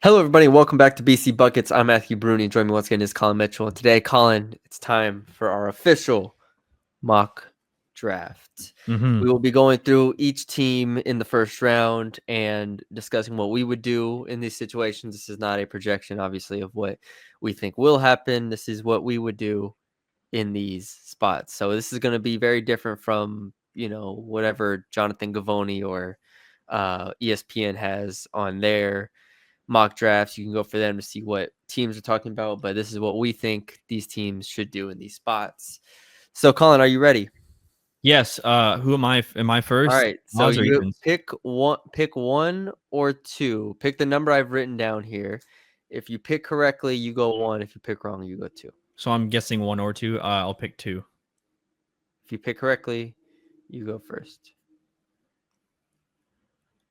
Hello, everybody. Welcome back to BC Buckets. I'm Matthew Brune. And joining me once again is Colin Mitchell. And today, Colin, it's time for our official mock draft. Mm-hmm. We will be going through each team in the first round and discussing what we would do in these situations. This is not a projection, obviously, of what we think will happen. This is what we would do in these spots. So this is going to be very different from, whatever Jonathan Gavoni or ESPN has on their mock drafts. You can go for them to see what teams are talking about, but this is what we think these teams should do in these spots. So, Colin, are you ready? Yes. Who am I? Am I first? All right. So Odds or you evens? pick one or two. Pick the number I've written down here. If you pick correctly, you go one. If you pick wrong, you go two. So I'm guessing one or two. I'll pick two. If you pick correctly, you go first.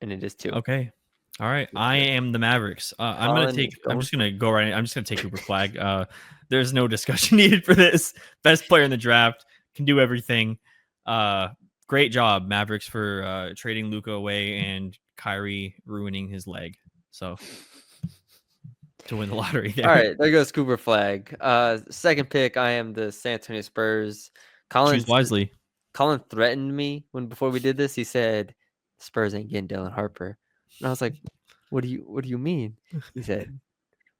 And it is two. Okay. All right. I am the Mavericks. I'm just gonna go right. I'm just gonna take Cooper Flag. There's no discussion needed for this. Best player in the draft, can do everything. Great job, Mavericks, for trading Luka away and Kyrie ruining his leg. So to win the lottery there. All right, there goes Cooper Flag. Second pick, I am the San Antonio Spurs. Choose wisely. Colin threatened me before we did this. He said, "Spurs ain't getting Dylan Harper," and I was like, "What do you mean?" He said,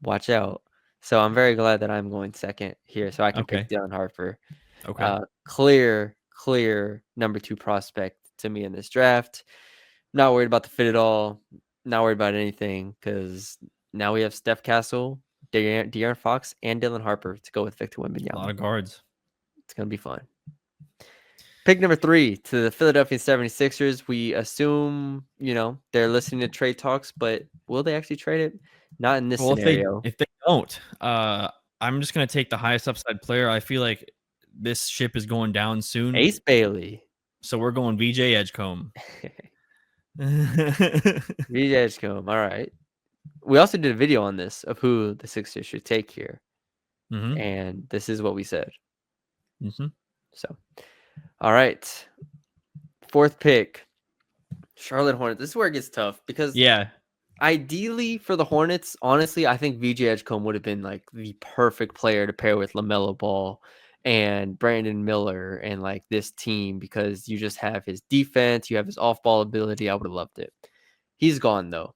"Watch out." So I'm very glad that I'm going second here, so I can pick Dylan Harper. Okay. Clear number 2 prospect to me in this draft. Not worried about the fit at all. Not worried about anything because now we have Steph Castle, De'Aaron Fox, and Dylan Harper to go with Victor Wembanyama. A lot of guards. It's gonna be fun. Pick number 3 to the Philadelphia 76ers. We assume, they're listening to trade talks, but will they actually trade it? Not in this scenario. If they don't, I'm just going to take the highest upside player. I feel like this ship is going down soon. Ace Bailey. So we're going VJ Edgecombe. VJ Edgecombe. All right. We also did a video on this of who the Sixers should take here. Mm-hmm. And this is what we said. Mm-hmm. So, all right. Fourth pick, Charlotte Hornets. This is where it gets tough because ideally for the Hornets, honestly, I think VJ Edgecombe would have been like the perfect player to pair with LaMelo Ball and Brandon Miller and like this team because you just have his defense, you have his off-ball ability. I would have loved it. He's gone though.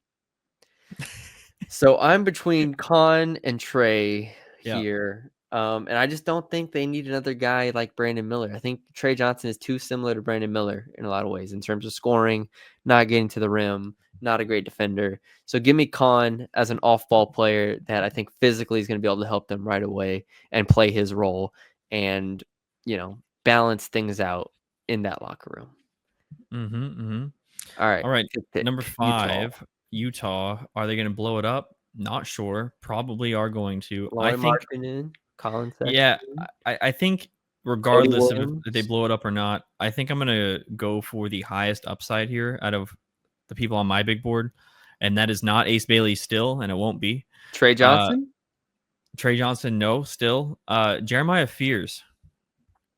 So I'm between Con and Trey here. And I just don't think they need another guy like Brandon Miller. I think Trey Johnson is too similar to Brandon Miller in a lot of ways in terms of scoring, not getting to the rim, not a great defender. So give me Con as an off-ball player that I think physically is going to be able to help them right away and play his role and, balance things out in that locker room. Mm-hmm. Mm-hmm. All right. Number 5, Utah. Are they going to blow it up? Not sure. Probably are going to. I think Colin Sexton. Yeah, I think regardless of if they blow it up or not, I think I'm going to go for the highest upside here out of the people on my big board. And that is not Ace Bailey still, and it won't be. Trey Johnson? Trey Johnson, no, still. Jeremiah Fears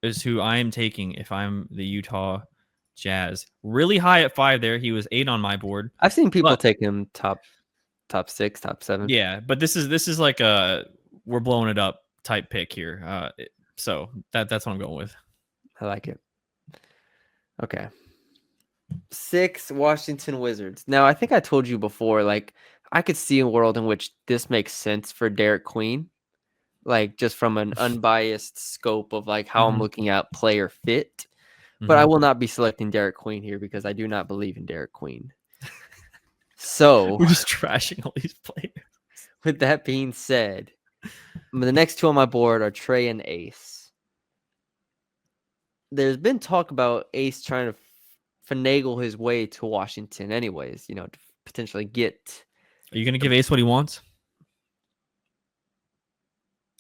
is who I am taking if I'm the Utah Jazz. Really high at 5 there. He was 8 on my board. I've seen people take him top 6, top 7. Yeah, but this is like a we're blowing it up type pick here. So that's what I'm going with. I like it. Okay. 6, Washington Wizards. Now, I think I told you before, like, I could see a world in which this makes sense for Derek Queen, like, just from an unbiased scope of, like, how I'm looking at player fit. But I will not be selecting Derek Queen here because I do not believe in Derek Queen. So we're just trashing all these players. With that being said, the next 2 on my board are Trey and Ace. There's been talk about Ace trying to finagle his way to Washington anyways, to potentially get. Are you going to give Ace what he wants?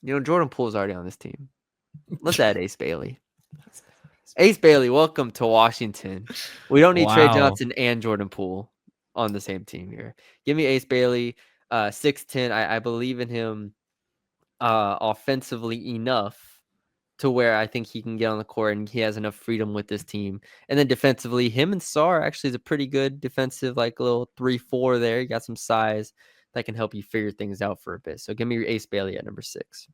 Jordan Poole's already on this team. Let's add Ace Bailey. Ace Bailey, welcome to Washington. We don't need Trey Johnson and Jordan Poole on the same team here. Give me Ace Bailey, 6'10". I believe in him offensively enough to where I think he can get on the court and he has enough freedom with this team. And then defensively, him and Sarr actually is a pretty good defensive, like little 3-4 there. You got some size. that can help you figure things out for a bit. So give me your Ace Bailey at number 6.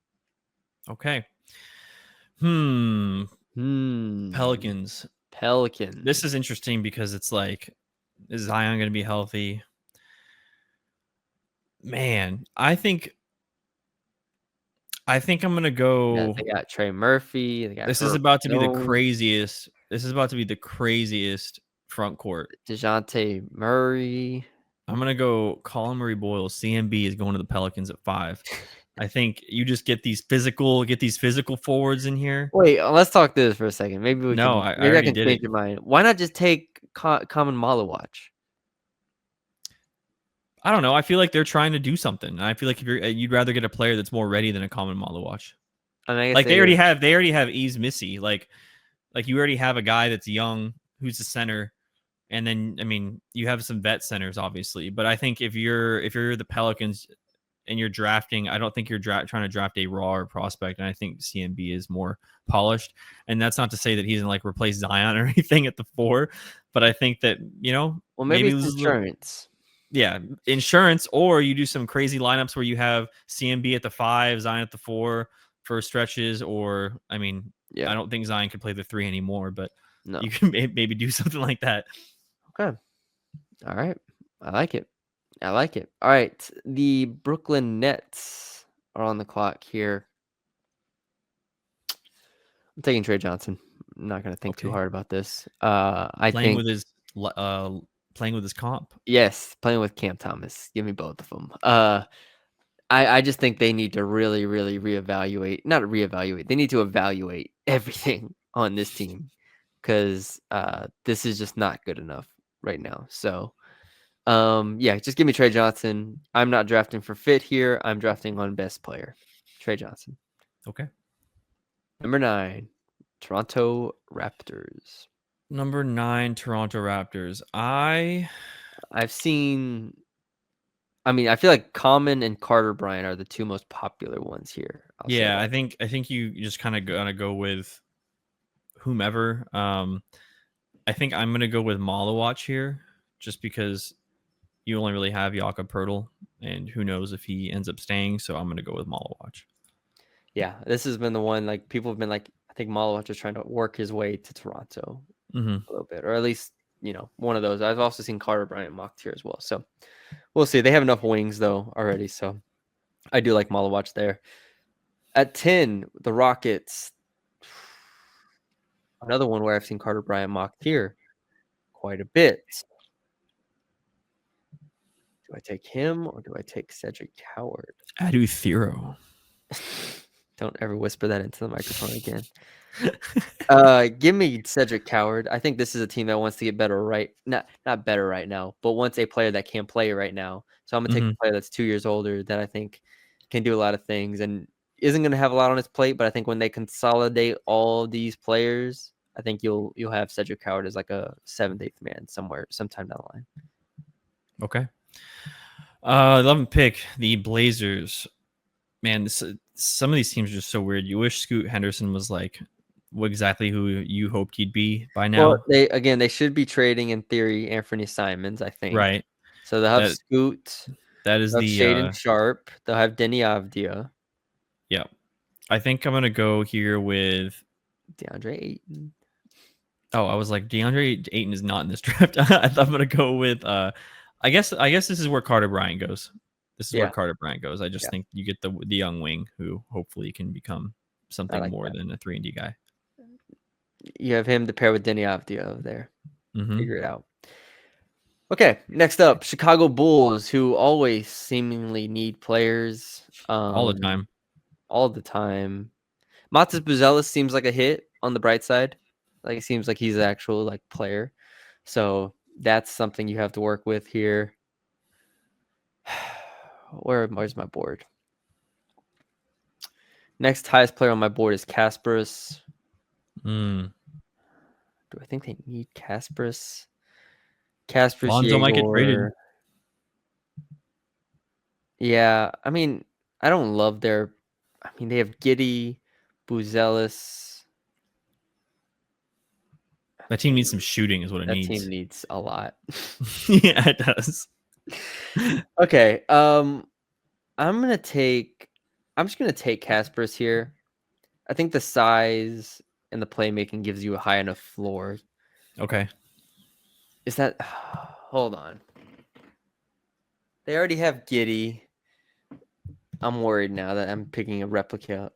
Okay. Pelicans. This is interesting because it's like, is Zion going to be healthy? Man, I think I'm gonna go. Yeah, they got Trey Murphy. This is about to be the craziest. This is about to be the craziest front court. DeJounte Murray. I'm gonna go Colin Murray Boyle. CMB is going to the Pelicans at 5. I think you just get these physical forwards in here. Wait, let's talk this for a second. Maybe we can. Maybe I can change your mind. Why not just take Common Malawatch? I don't know. I feel like they're trying to do something. I feel like if you'd rather get a player that's more ready than a Common Malawatch. I mean, like they already have Ease Missy. Like you already have a guy that's young who's a center, and then I mean you have some vet centers obviously. But I think if you're the Pelicans and you're drafting, I don't think you're trying to draft a raw or prospect, and I think CMB is more polished. And that's not to say that he's gonna like replace Zion or anything at the 4, but I think that maybe it's insurance. Yeah, insurance, or you do some crazy lineups where you have CMB at the 5, Zion at the 4 for stretches, or I mean, I don't think Zion can play the 3 anymore, but you can maybe do something like that. Okay. All right. I like it. All right. The Brooklyn Nets are on the clock here. I'm taking Trey Johnson. I'm not going to think too hard about this. I think playing with his comp. Yes, playing with Cam Thomas. Give me both of them. I just think they need to really, really reevaluate. Not reevaluate. They need to evaluate everything on this team because this is just not good enough right now. So, just give me Trey Johnson. I'm not drafting for fit here. I'm drafting on best player. Trey Johnson. Okay. Number 9, Toronto Raptors. Number 9, Toronto Raptors. I've seen. I mean, I feel like Common and Carter Bryant are the 2 most popular ones here. I think you just kind of gonna go with whomever. I think I'm gonna go with Malawatch here, just because you only really have Jakob Poeltl, and who knows if he ends up staying. So I'm gonna go with Malawatch. Yeah, this has been the one. Like people have been like, I think Malawatch is trying to work his way to Toronto a little bit, or at least one of those. I've also seen Carter Bryant mocked here as well. So we'll see. They have enough wings though already, so I do like Malawatch there. At 10, the Rockets. Another one where I've seen Carter Bryant mocked here quite a bit. Do I take him or do I take Cedric Howard? Adu Thero. Don't ever whisper that into the microphone again. Give me Cedric Howard. I think this is a team that wants to get better not better right now, but wants a player that can play right now. So I'm going to take a player that's 2 years older that I think can do a lot of things and isn't going to have a lot on his plate, but I think when they consolidate all these players, I think you'll have Cedric Howard as like a 7th, 8th man sometime down the line. Okay. 11th pick, the Blazers. Man, some of these teams are just so weird. You wish Scoot Henderson was like exactly who you hoped he'd be by now. Well, they should be trading in theory Anthony Simons, I think. Right. So they'll have Scoot. That is the Shaedon Sharp. They'll have Denny Avdia. Yeah. I think I'm gonna go here with DeAndre Ayton. Oh, I was like, DeAndre Ayton is not in this draft. I thought I'm gonna go with I guess this is where Carter Bryant goes. This is where Carter Bryant goes. I just think you get the young wing who hopefully can become something more than a 3-and-D guy. You have him to pair with Denny Avdia over there. Figure it out. Okay, next up, Chicago Bulls, who always seemingly need players. All the time. All the time. Matas Buzelis seems like a hit on the bright side. Like it seems like he's an actual like player. So that's something you have to work with here. Where's my board? Next highest player on my board is Kasparas. Do I think they need Kasparas? Lonzo might get traded. Yeah, I mean, I don't love their. I mean, they have Giddey, Buzelis. That team needs some shooting, is what it needs. That team needs a lot. Yeah, it does. Okay. I'm just gonna take Kasparov here. I think the size and the playmaking gives you a high enough floor. Okay. Is that? Hold on. They already have Giddey. I'm worried now that I'm picking a replica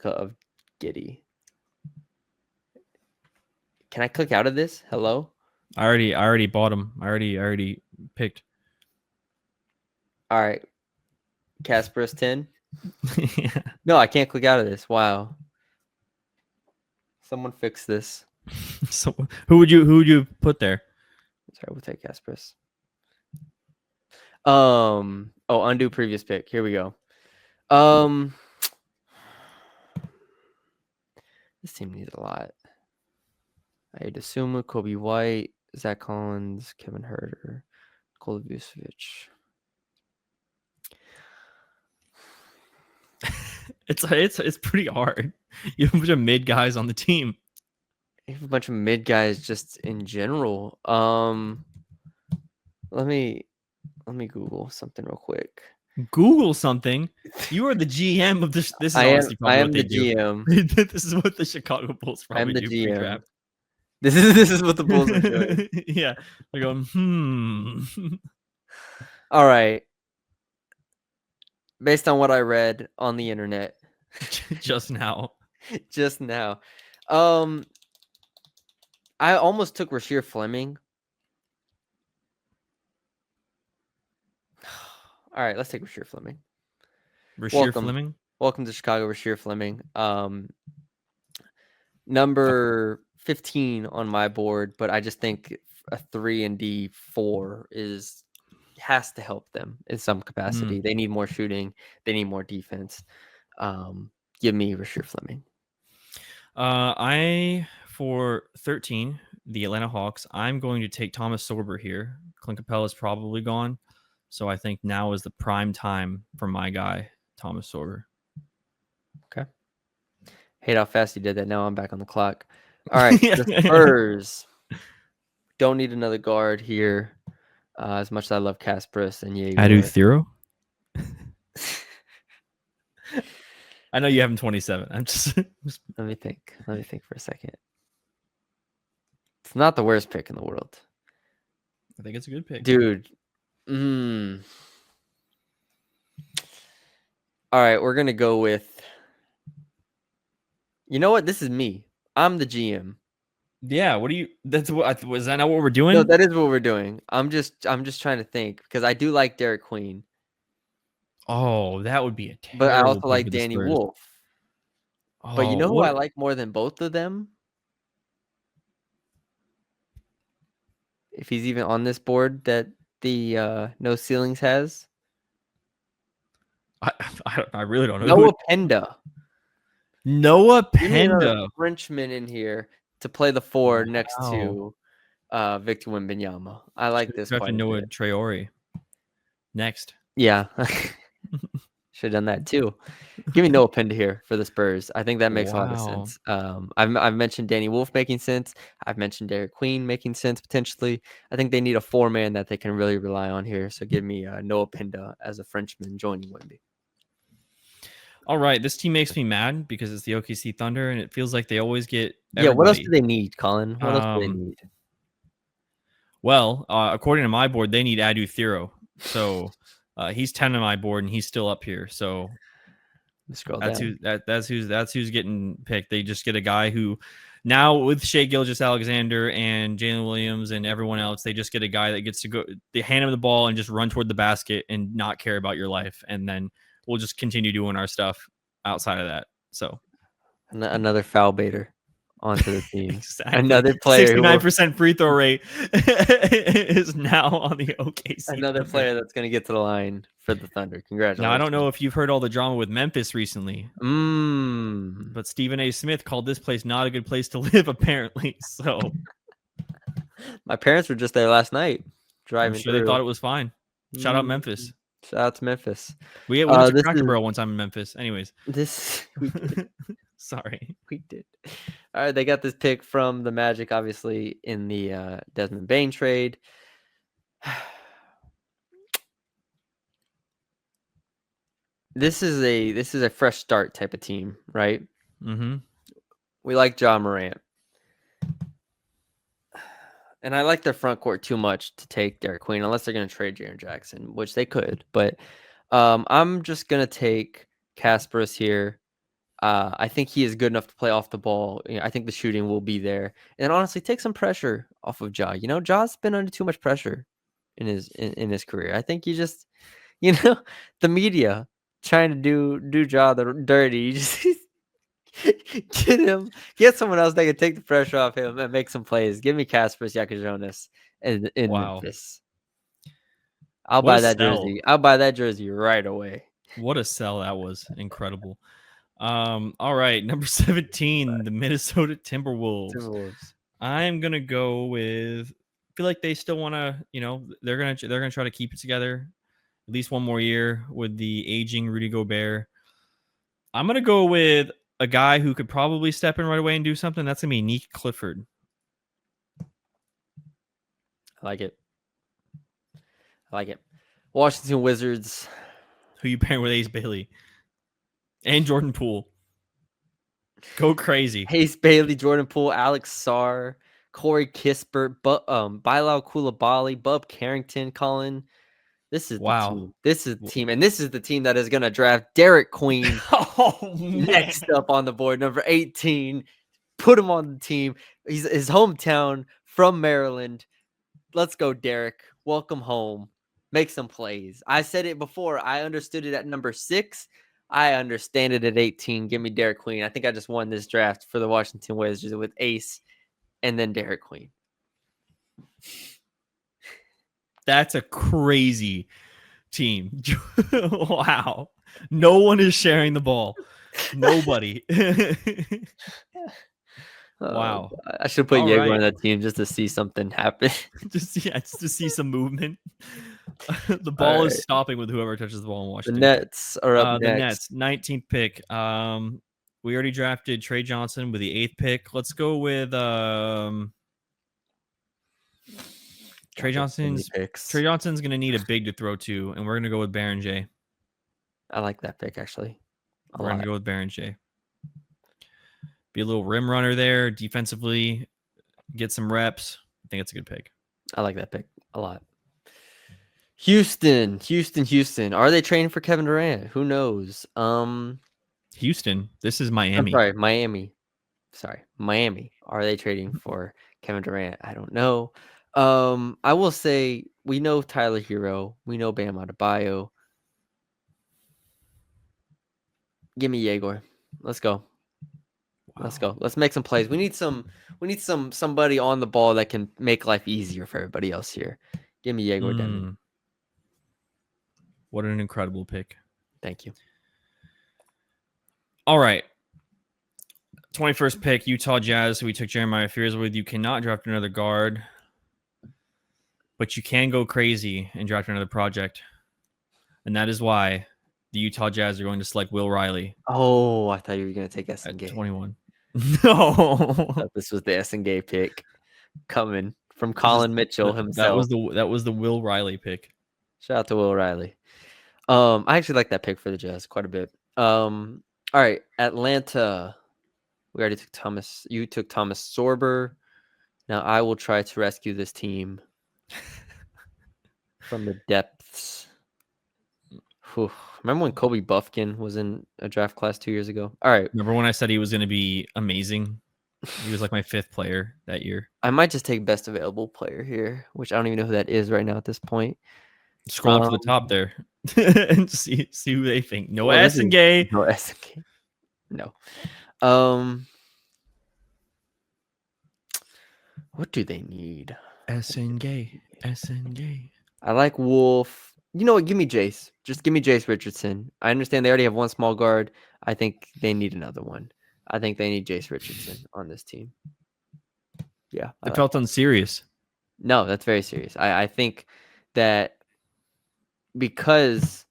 of Giddey. Can I click out of this? Hello? I already bought him. I already picked. All right. Kasparov 10. Yeah. No, I can't click out of this. Wow. Someone fix this. So who would you put there? Sorry, we'll take Kasparov. Oh, undo previous pick. Here we go. This team needs a lot. Aidasuma, Kobe White, Zach Collins, Kevin Herter, Kola Vucevic. It's pretty hard. You have a bunch of mid guys on the team. You have a bunch of mid guys just in general. Let me Google something real quick. Google something. You are the GM of this. This is honestly probably what they do. GM. This is what the Chicago Bulls probably do GM. pre-draft. This is what the Bulls are doing. Yeah, they're going. All right. Based on what I read on the internet, just now. I almost took Rasheer Fleming. All right, let's take Rasheer Fleming. Fleming. Welcome to Chicago, Rasheer Fleming. Number 15 on my board, but I just think a 3 and D4 has to help them in some capacity. They need more shooting. They need more defense. Give me Rasheer Fleming. For 13, the Atlanta Hawks, I'm going to take Thomas Sorber here. Clint Capella is probably gone. So I think now is the prime time for my guy, Thomas Sorber. Okay. Hate how fast you did that. Now I'm back on the clock. All right. The Spurs don't need another guard here. As much as I love Kasparov and Jaeger. Adu Thero? I know you have him 27. I'm just Let me think for a second. It's not the worst pick in the world. I think it's a good pick. Dude. All right, we're going to go with. You know what? This is me. I'm the GM. Yeah, was that not what we're doing? No, that is what we're doing. I'm just trying to think because I do like Derek Queen. Oh, that would be a terrible. But I also like Danny Wolf. Oh, but you know who I like more than both of them? If he's even on this board that the No Ceilings has. I really don't know. Noah Penda. Give me another Frenchman in here to play the 4 next to Victor Wembanyama. I like this quite a Noah bit. Traore. Next. Yeah. Should have done that too. Give me Noah Penda here for the Spurs. I think that makes a lot of sense. I've mentioned Danny Wolf making sense. I've mentioned Derek Queen making sense potentially. I think they need a 4-man that they can really rely on here. So give me Noah Penda as a Frenchman joining Wemby. All right, this team makes me mad because it's the OKC Thunder, and it feels like they always get everybody. Yeah, what else do they need, Colin? What else do they need? Well, according to my board, they need Adu Thero. So he's 10 on my board, and he's still up here. So that's who's getting picked. They just get a guy who now with Shai Gilgeous-Alexander and Jalen Williams and everyone else, they just get a guy that gets to go. They hand him the ball and just run toward the basket and not care about your life, and then we'll just continue doing our stuff outside of that. So another foul baiter onto the team. Exactly. Another player 69% free throw rate is now on the OKC. Another player that's going to get to the line for the Thunder. Congratulations. Now, I don't know if you've heard all the drama with Memphis recently. But Stephen A. Smith called this place not a good place to live, apparently. So my parents were just there last night driving I'm sure through. They thought it was fine. Shout out Memphis. Shout out to Memphis. We went to Cracker Barrel one time in Memphis. Anyways. Sorry. We did. All right, they got this pick from the Magic, obviously, in the Desmond Bane trade. this is a fresh start type of team, right? Mm-hmm. We like Ja Morant. And I like their front court too much to take Derek Queen, unless they're going to trade Jaren Jackson, which they could. But I'm just going to take Kasparas here. I think he is good enough to play off the ball. I think the shooting will be there. And honestly, take some pressure off of Ja. Ja's been under too much pressure in his career. I think you just, the media trying to do Ja the dirty. You just get someone else that can take the pressure off him and make some plays. Give me Kasparas Yakajonas in Memphis. I'll buy that jersey. I'll buy that jersey right away. What a sell that was. Incredible. All right, number 17, the Minnesota Timberwolves. I'm gonna go with. I feel like they still want to. They're gonna try to keep it together at least one more year with the aging Rudy Gobert. I'm gonna go with a guy who could probably step in right away and do something. That's gonna be Nick Clifford. I like it. Washington Wizards. Who you pairing with Ace Bailey and Jordan Poole? Go crazy. Ace Bailey, Jordan Poole, Alex Sarr, Corey Kispert, Bilal Coulibaly, Bub Carrington, Colin. This is the team. This is the team. And this is the team that is going to draft Derek Queen next up on the board, number 18. Put him on the team. He's his hometown from Maryland. Let's go, Derek. Welcome home. Make some plays. I said it before. I understood it at number 6. I understand it at 18. Give me Derek Queen. I think I just won this draft for the Washington Wizards with Ace and then Derek Queen. That's a crazy team. Wow. No one is sharing the ball. Nobody. Wow. I should put Diego on that team just to see something happen. just to see some movement. The ball is stopping with whoever touches the ball in Washington. The Nets are up next. The Nets, 19th pick. We already drafted Trey Johnson with the 8th pick. Let's go with Trey Johnson's going to need a big to throw to, and we're going to go with Baron J. I like that pick, actually. We're going to go with Baron J. Be a little rim runner there defensively, get some reps. I think it's a good pick. I like that pick a lot. Houston. Are they training for Kevin Durant? Who knows? Houston. This is Miami. I'm sorry, Miami. Are they trading for Kevin Durant? I don't know. I will say we know Tyler Hero. We know Bam Adebayo. Give me Yegor. Let's go. Wow. Let's go. Let's make some plays. We need somebody on the ball that can make life easier for everybody else here. Give me Yegor Devin. What an incredible pick. Thank you. All right. 21st pick, Utah Jazz, who we took Jeremiah Fears with. You cannot draft another guard, but you can go crazy and draft another project. And that is why the Utah Jazz are going to select Will Riley. Oh, I thought you were going to take Essengay. 21. No. This was the Essengay pick coming from Colin Mitchell himself. That was the Will Riley pick. Shout out to Will Riley. I actually like that pick for the Jazz quite a bit. All right, Atlanta. We already took Thomas. You took Thomas Sorber. Now I will try to rescue this team from the depths. Whew. Remember when Kobe Buffkin was in a draft class 2 years ago? All right. Remember when I said he was going to be amazing? He was like my 5th player that year. I might just take best available player here, which I don't even know who that is right now at this point. Scroll up to the top there and see who they think. No Essengay. No Essengay. No. What do they need? Essengay. I like Wolf. You know what? Give me Jace. Just give me Jace Richardson. I understand they already have one small guard. I think they need another one. I think they need Jace Richardson on this team. Yeah. It felt unserious. No, that's very serious. I think that because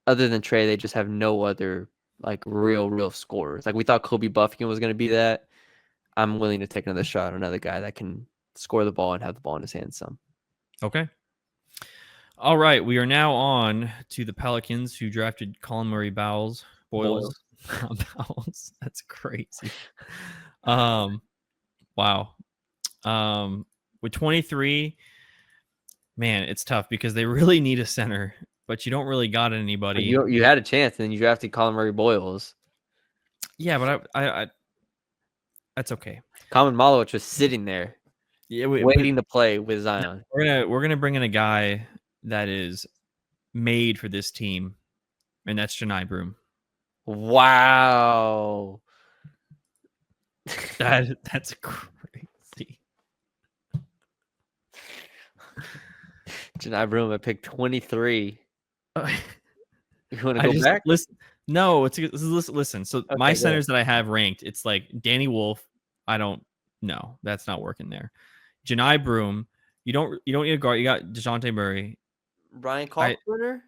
other than Trey, they just have no other like real scorers. Like we thought Kobe Buffkin was going to be that. I'm willing to take another shot on another guy that can score the ball and have the ball in his hands some. Okay. All right, we are now on to the Pelicans, who drafted Colin Murray Boyles. Bowles. That's crazy. Wow. With 23, man, it's tough because they really need a center, but you don't really got anybody. You had a chance, and then you drafted Colin Murray Boyles. Yeah, but I that's okay. Common Malowich was sitting there, waiting to play with Zion. We're gonna bring in a guy that is made for this team, and that's Janai Broome. Wow, that's crazy. Janai Broome at pick 23. You want to go back? Listen, no, listen. So okay, my centers that I have ranked, it's like Danny Wolf. I don't know. That's not working there. Janai Broome. You don't need a guard. You got DeJounte Murray. Ryan Kalkbrenner?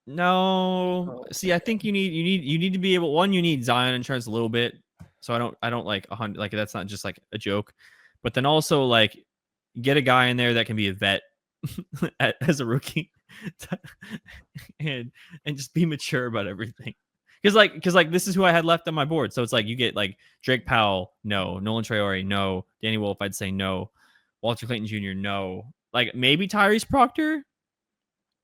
No. Oh, see, I think you need to be able. One, you need Zion insurance a little bit. So I don't like 100. Like that's not just like a joke. But then also like get a guy in there that can be a vet as a rookie. and just be mature about everything, because like this is who I had left on my board. So it's like you get like Drake Powell, no. Nolan Traore, no. Danny Wolf, I'd say no. Walter Clayton Jr., no. Like maybe Tyrese Proctor.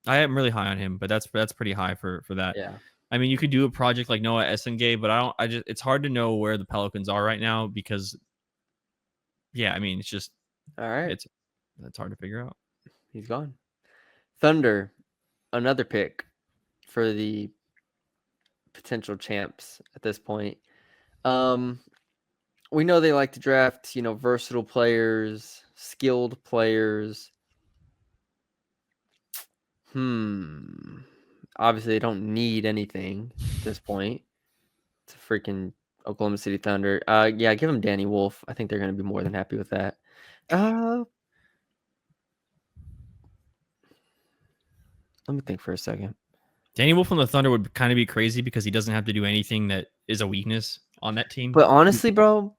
I am really high on him, but that's pretty high for that. Yeah. I mean, you could do a project like Noah Essengay, but it's hard to know where the Pelicans are right now because, yeah, I mean, it's just all right. It's hard to figure out. He's gone. Thunder, another pick for the potential champs at this point. We know they like to draft, versatile players, skilled players. Obviously, they don't need anything at this point. It's a freaking Oklahoma City Thunder. Yeah, give them Danny Wolf. I think they're going to be more than happy with that. Let me think for a second. Danny Wolf on the Thunder would kind of be crazy because he doesn't have to do anything that is a weakness on that team. But honestly, bro,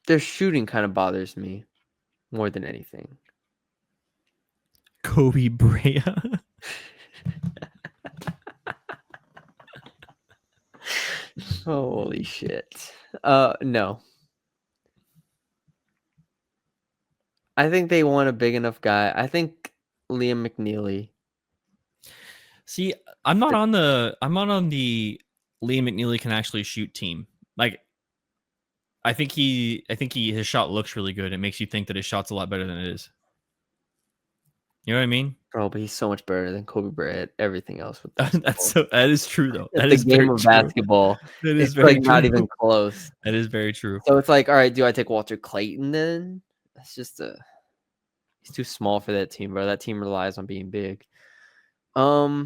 their shooting kind of bothers me more than anything. Kobe Brea. Holy shit. No. I think they want a big enough guy. I think Liam McNeely. See, I'm not on the Liam McNeely can actually shoot team. Like I think his shot looks really good. It makes you think that his shot's a lot better than it is. You know what I mean? Bro, but he's so much better than Kobe Bryant at everything else with that is true though. That is the game of basketball. That is very true. Not even close. That is very true. So it's like, all right, do I take Walter Clayton then? That's just he's too small for that team, bro. That team relies on being big. Yeah,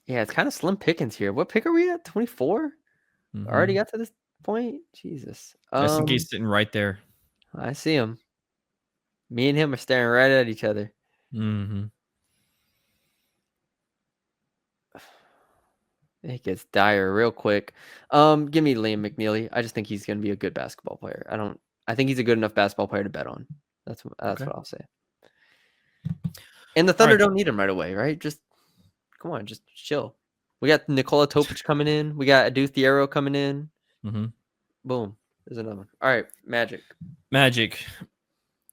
it's kind of slim pickings here. What pick are we at? 24? Mm-hmm. Already got to this point? Jesus. Just in case sitting right there. I see him. Me and him are staring right at each other. Mm-hmm. It gets dire real quick. Give me Liam McNeely. I just think he's going to be a good basketball player. I think he's a good enough basketball player to bet on. That's what I'll say. And the Thunder don't need him right away, right? Just come on, just chill. We got Nikola Topic coming in. We got Adu Thiero coming in. Mm-hmm. Boom. There's another one. All right, Magic.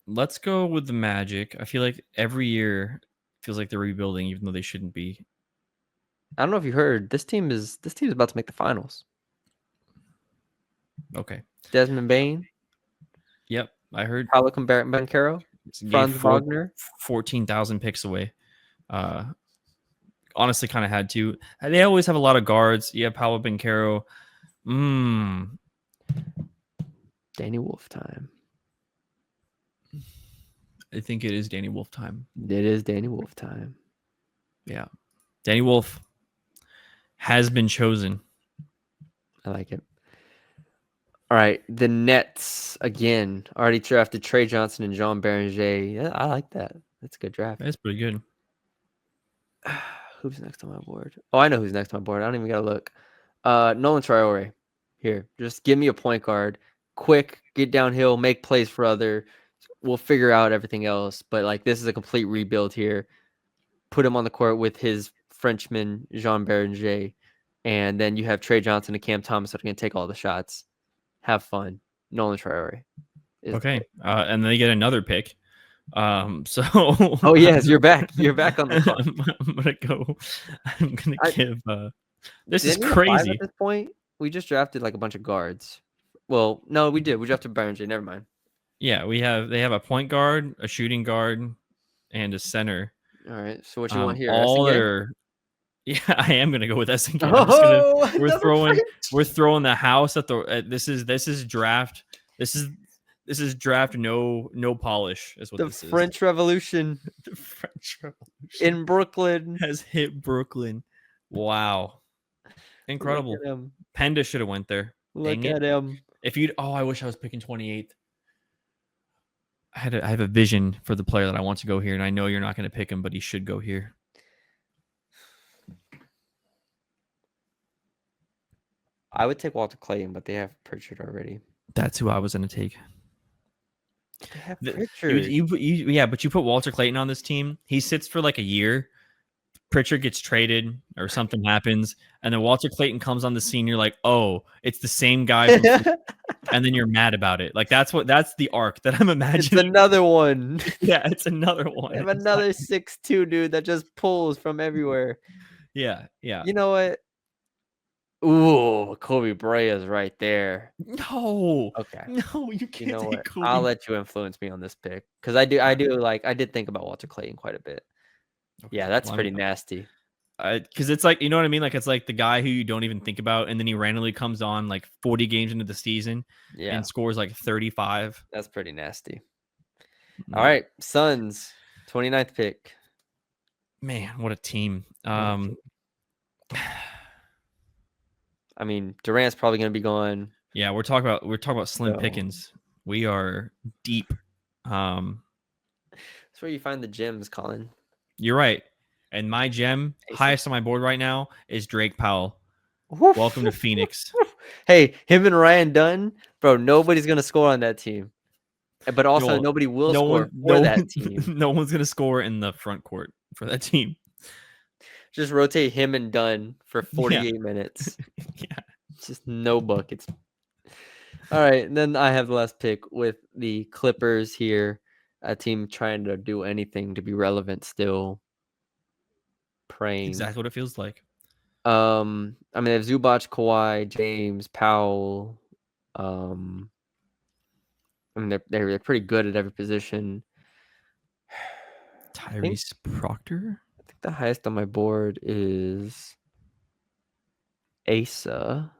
Let's go with the Magic. I feel like every year feels like they're rebuilding, even though they shouldn't be. I don't know if you heard. This team is about to make the finals. Okay. Desmond Bane. Yep, I heard. Pelican Bancaro. Franz Wagner. 14,000 picks away. Honestly, kind of had to. They always have a lot of guards. Yeah, Paolo Bancaro. Danny Wolf time. I think it is Danny Wolf time. It is Danny Wolf time. Yeah. Danny Wolf has been chosen. I like it. All right. The Nets, again, already drafted Trey Johnson and Jean Beranger. Yeah, I like that. That's a good draft. That's pretty good. Who's next on my board? Oh, I know who's next on my board. I don't even got to look. Nolan Traore. Here, just give me a point guard. Quick, get downhill, make plays for other we'll figure out everything else. But like, this is a complete rebuild here. Put him on the court with his Frenchman Jean Beringer, and then you have Trey Johnson and Cam Thomas that are going to take all the shots. Have fun. Nolan Traore. Okay, and then they get another pick. So oh yes, you're back. You're back on the clock. I'm gonna give. This is crazy. At this point, we just drafted like a bunch of guards. Well, no, we did. We drafted Beringer. Never mind. Yeah, they have a point guard, a shooting guard, and a center. All right. So what you want here? All their. Yeah, I am gonna go with SNK. Oh, we're throwing the house at the. This is draft. This is draft. No polish is what this is. French Revolution. The French Revolution in Brooklyn has hit Brooklyn. Wow, incredible. Penda should have went there. Look at him. If you'd, I wish I was picking 28th. I have a vision for the player that I want to go here, and I know you're not going to pick him, but he should go here. I would take Walter Clayton, but they have Pritchard already. That's who I was going to take. They have Pritchard. Yeah, but you put Walter Clayton on this team. He sits for like a year. Pritchard gets traded or something happens, and then Walter Clayton comes on the scene. You're like, oh, it's the same guy. And then you're mad about it. Like that's the arc that I'm imagining. It's another one. Yeah, it's another one. I have another 6'2" dude that just pulls from everywhere. Yeah. You know what? Ooh, Kobe Bryant is right there. No. Okay. No, you can't. You know what? Kobe. I'll let you influence me on this pick because I did think about Walter Clayton quite a bit. Okay. Yeah, that's pretty nasty. Because it's like, you know what I mean? Like, it's like the guy who you don't even think about, and then he randomly comes on like 40 games into the season and scores like 35. That's pretty nasty. All right, Suns, 29th pick. Man, what a team. I mean, Durant's probably going to be gone. Yeah, we're talking about slim pickings. We are deep. That's where you find the gems, Colin. You're right. And my gem, highest on my board right now, is Drake Powell. Woof. Welcome to Phoenix. Hey, him and Ryan Dunn, bro, nobody's going to score on that team. But also, nobody will score for that team. No one's going to score in the front court for that team. Just rotate him and Dunn for 48 minutes. Yeah. Just no buckets. All right. And then I have the last pick with the Clippers here. A team trying to do anything to be relevant still. Praying. Exactly what it feels like. I mean, they have Zubac, Kawhi, James, Powell. I mean, they're pretty good at every position. Tyrese Proctor? I think the highest on my board is Asa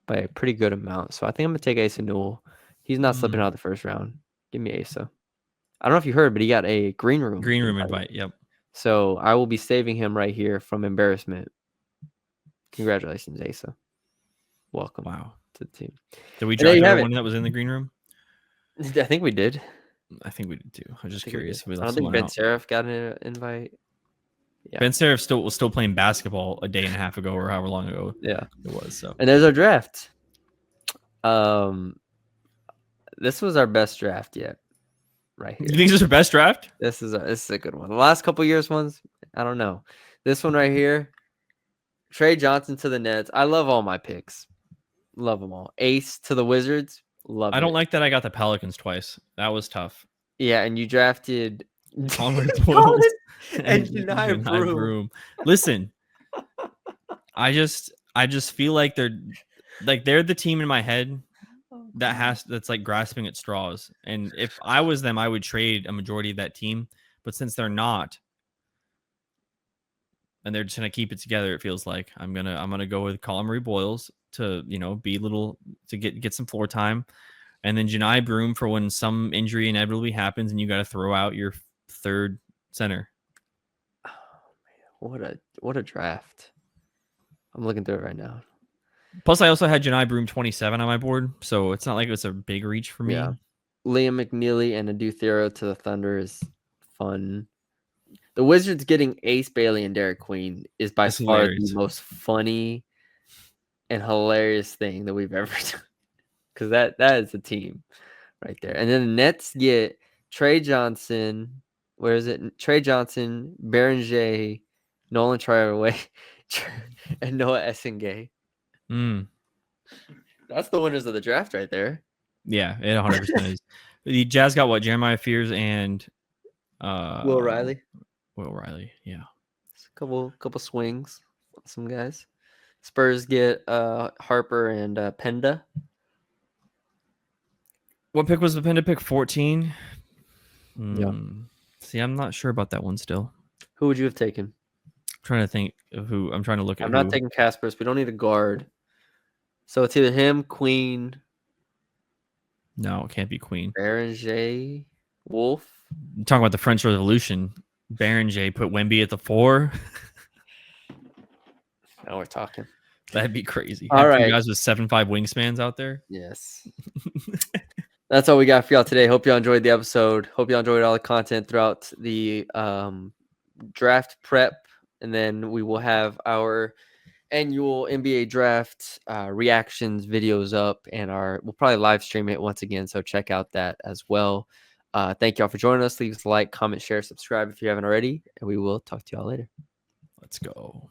by a pretty good amount. So I think I'm going to take Asa Newell. He's not slipping out of the first round. Give me Asa. I don't know if you heard, but he got a green room invite. Yep. So I will be saving him right here from embarrassment. Congratulations, Asa. Welcome. Wow. To the team. Did we draft everyone that was in the green room? I think we did. I think we did too. I'm just curious. I don't think Ben Seraph got an invite. Yeah. Ben Seraph was still playing basketball a day and a half ago or however long ago it was. So and there's our draft. This was our best draft yet. Right here. You think this is our best draft? This is a good one. The last couple years ones, I don't know. This one right here, Trey Johnson to the Nets. I love all my picks. Love them all. Ace to the Wizards. Love it. I don't like that I got the Pelicans twice. That was tough. Yeah, and you drafted Colin and Janai Broom. Listen, I just feel like they're the team in my head that's like grasping at straws. And if I was them, I would trade a majority of that team. But since they're not, and they're just gonna keep it together, it feels like I'm gonna go with Colin Murray Boyles to be to get some floor time, and then Janai Broom for when some injury inevitably happens and you got to throw out your third center. Oh man, what a draft! I'm looking through it right now. Plus, I also had Janai Broom 27 on my board, so it's not like it was a big reach for me. Yeah. Liam McNeely and Adu Thero to the Thunder is fun. The Wizards getting Ace Bailey and Derek Queen is by far the most funny and hilarious thing that we've ever done. Because that is the team right there. And then the Nets get Trey Johnson. Where is it? Trey Johnson, Berenger, Nolan Trier-Way, and Noah Essengay. That's the winners of the draft right there. Yeah, it 100% is. The Jazz got what? Jeremiah Fears and Will Riley. Will Riley, yeah. A couple swings, some guys. Spurs get Harper and Penda. What pick was the Penda pick? 14. Yeah. See, I'm not sure about that one still. Who would you have taken? I'm trying to think of who. I'm trying to look at. I'm not taking Kaspers. We don't need a guard. So it's either him, Queen. No, it can't be Queen. Berenger, Wolf. I'm talking about the French Revolution. Berenger put Wemby at the 4. Now we're talking. That'd be crazy. All right, you guys with 7'5" wingspans out there. Yes. That's all we got for y'all today. Hope y'all enjoyed the episode. Hope y'all enjoyed all the content throughout the draft prep, and then we will have our annual NBA draft reactions videos up, and we'll probably live stream it once again. So check out that as well. Thank y'all for joining us. Leave us a like, comment, share, subscribe if you haven't already, and we will talk to y'all later. Let's go.